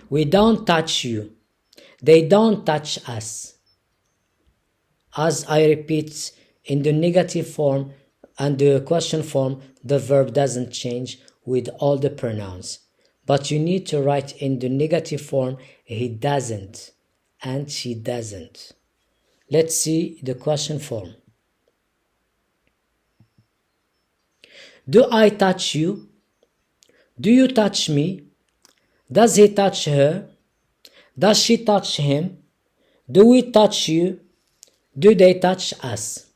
We don't touch you. They don't touch us. As I repeat, in the negative form and the question form, the verb doesn't change with all the pronouns. But you need to write in the negative form, he doesn't and she doesn't. Let's see the question form. Do I touch you? Do you touch me? Does he touch her? Does she touch him? Do we touch you? Do they touch us?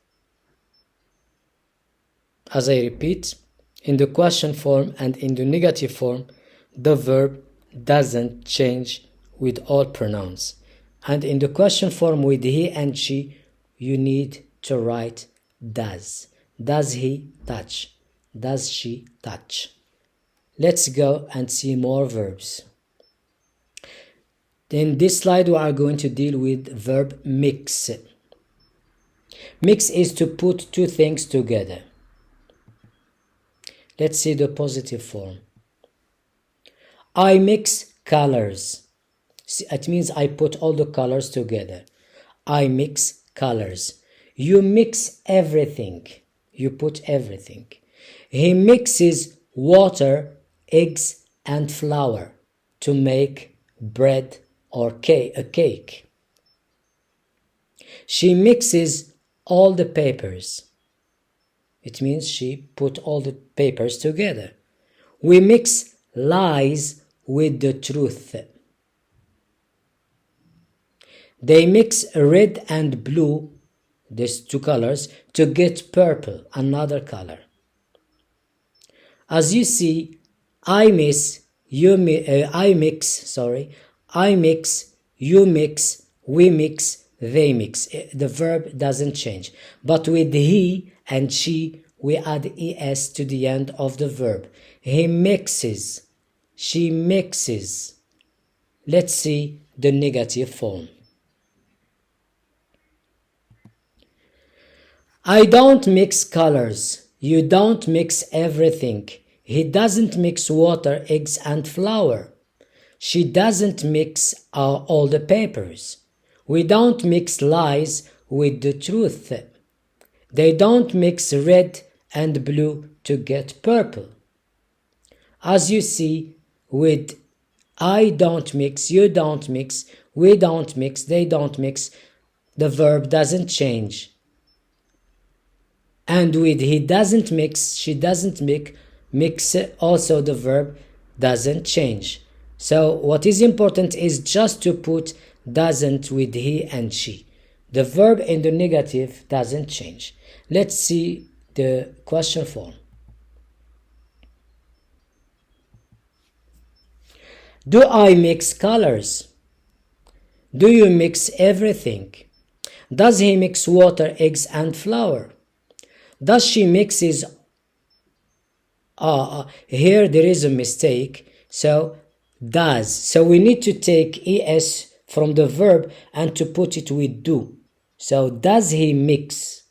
As I repeat, in the question form and in the negative form, the verb doesn't change with all pronouns. And in the question form with he and she, you need to write does. Does he touch? Does she touch? Let's go and see more verbs. In this slide, we are going to deal with verb mix. Mix is to put two things together. Let's see the positive form. I mix colors. It means I put all the colors together. I mix colors. You mix everything. You put everything. He mixes water, eggs, and flour to make bread or a cake. She mixes all the papers. It means she put all the papers together. We mix lies with the truth. They mix red and blue, these two colors, to get purple, another color. As you see, I mix, you mix, we mix, they mix. The verb doesn't change. But with he and she, we add es to the end of the verb. He mixes, she mixes. Let's see the negative form. I don't mix colors. You don't mix everything. He doesn't mix water, eggs, and flour. She doesn't mix all the papers. We don't mix lies with the truth. They don't mix red and blue to get purple. As you see, with I don't mix, you don't mix, we don't mix, they don't mix, the verb doesn't change. And with he doesn't mix, she doesn't mix, also the verb doesn't change. So what is important is just to put doesn't with he and she. The verb in the negative doesn't change. Let's see the question form. Do I mix colors? Do you mix everything? Does he mix water, eggs, and flour? Does she mixes? Here there is a mistake. So does. So we need to take es from the verb and to put it with do. So does he mix?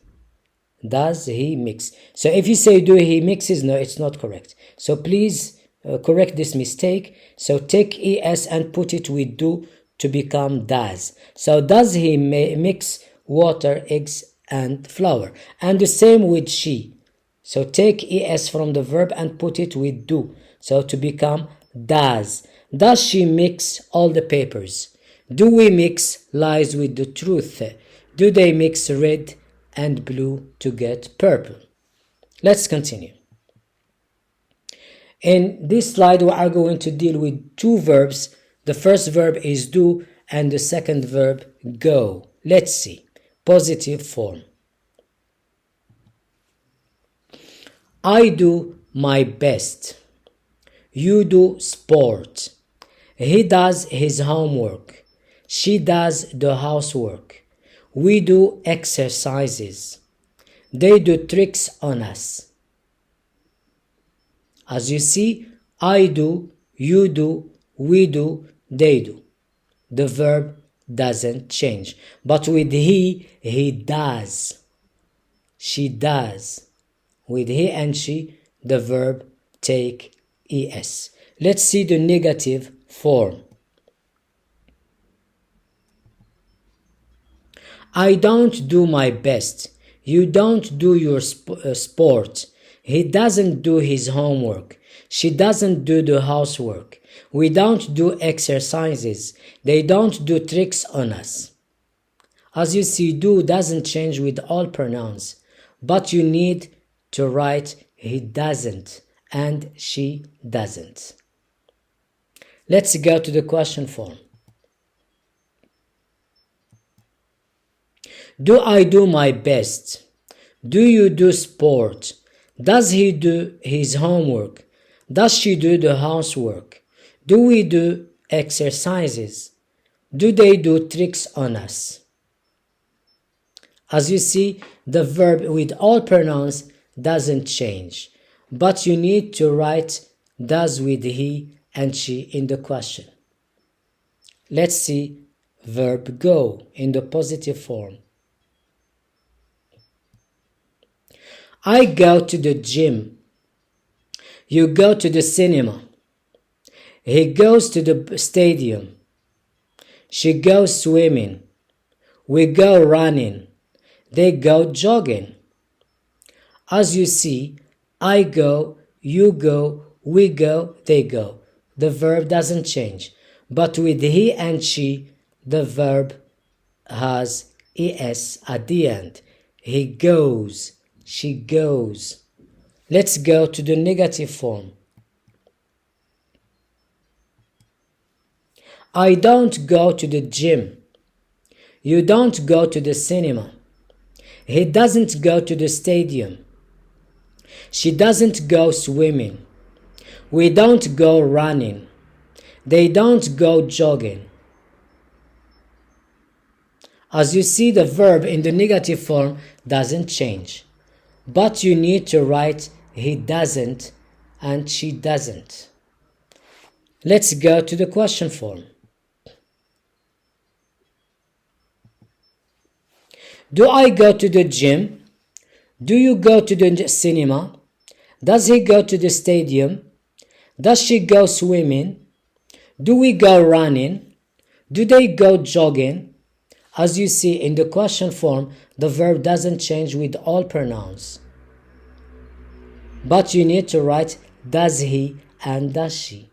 Does he mix? So if you say do he mixes, no, it's not correct. So please correct this mistake. So take es and put it with do to become does. So does he mix water, eggs, and flour? And the same with she. So take es from the verb and put it with do. So to become does. Does she mix all the papers? Do we mix lies with the truth? Do they mix red and blue to get purple? Let's continue. In this slide, we are going to deal with two verbs. The first verb is do and the second verb go. Let's see. Positive form. I do my best. You do sport. He does his homework. She does the housework. We do exercises. They do tricks on us. As you see, I do, you do, we do, they do. The verb doesn't change. But with he does. She does. With he and she, the verb take es. Let's see the negative form. I don't do my best. You don't do your sport. He doesn't do his homework. She doesn't do the housework. We don't do exercises. They don't do tricks on us. As you see, do doesn't change with all pronouns, but you need to write he doesn't and she doesn't. Let's go to the question form. Do I do my best? Do you do sport? Does he do his homework? Does she do the housework? Do we do exercises? Do they do tricks on us? As you see, the verb with all pronouns doesn't change, but you need to write does with he and she in the question. Let's see verb go in the positive form. I go to the gym. You go to the cinema. He goes to the stadium. She goes swimming. We go running. They go jogging. As you see, I go, you go, we go, they go. The verb doesn't change, but with he and she, the verb has es at the end. He goes, she goes. Let's go to the negative form. I don't go to the gym. You don't go to the cinema. He doesn't go to the stadium. She doesn't go swimming. We don't go running. They don't go jogging. As you see, the verb in the negative form doesn't change, but you need to write he doesn't and she doesn't. Let's go to the question form. Do I go to the gym? Do you go to the cinema? Does he go to the stadium? Does she go swimming? Do we go running? Do they go jogging? As you see in the question form, the verb doesn't change with all pronouns, but you need to write does he and does she.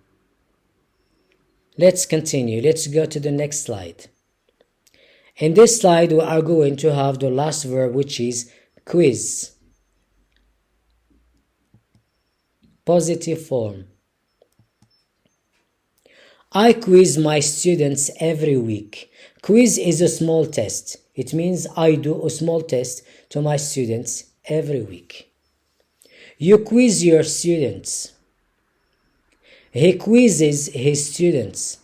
Let's continue. Let's go to the next slide. In this slide, we are going to have the last verb, which is quiz. Positive form. I quiz my students every week. Quiz is a small test. It means I do a small test to my students every week. You quiz your students. He quizzes his students.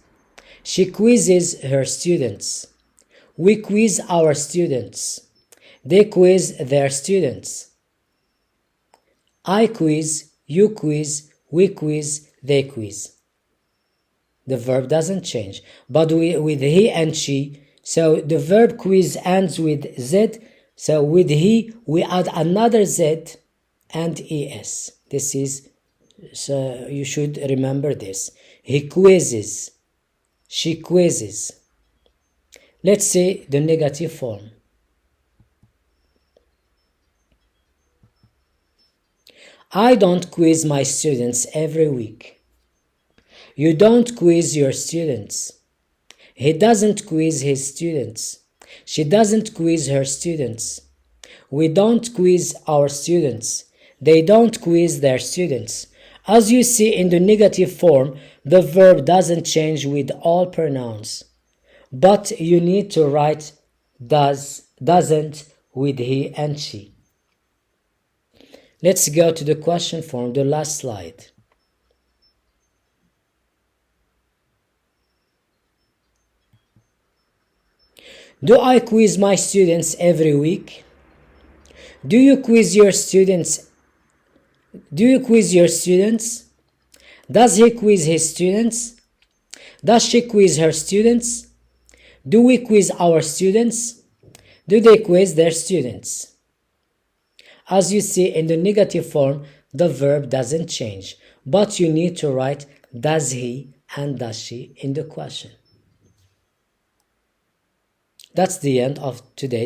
She quizzes her students. We quiz our students. They quiz their students. I quiz, you quiz, we quiz, they quiz. The verb doesn't change, but with he and she, so the verb quiz ends with z, so with he we add another z and es. This is, so you should remember this. He quizzes, she quizzes. Let's say the negative form. I don't quiz my students every week. You don't quiz your students. He doesn't quiz his students. She doesn't quiz her students. We don't quiz our students. They don't quiz their students. As you see in the negative form, the verb doesn't change with all pronouns, but you need to write does, doesn't with he and she. Let's go to the question form, the last slide. Do I quiz my students every week? Do you quiz your students? Do you quiz your students? Does he quiz his students? Does she quiz her students? Do we quiz our students? Do they quiz their students? As you see in the negative form, the verb doesn't change, but you need to write does he and does she in the question. That's the end of today's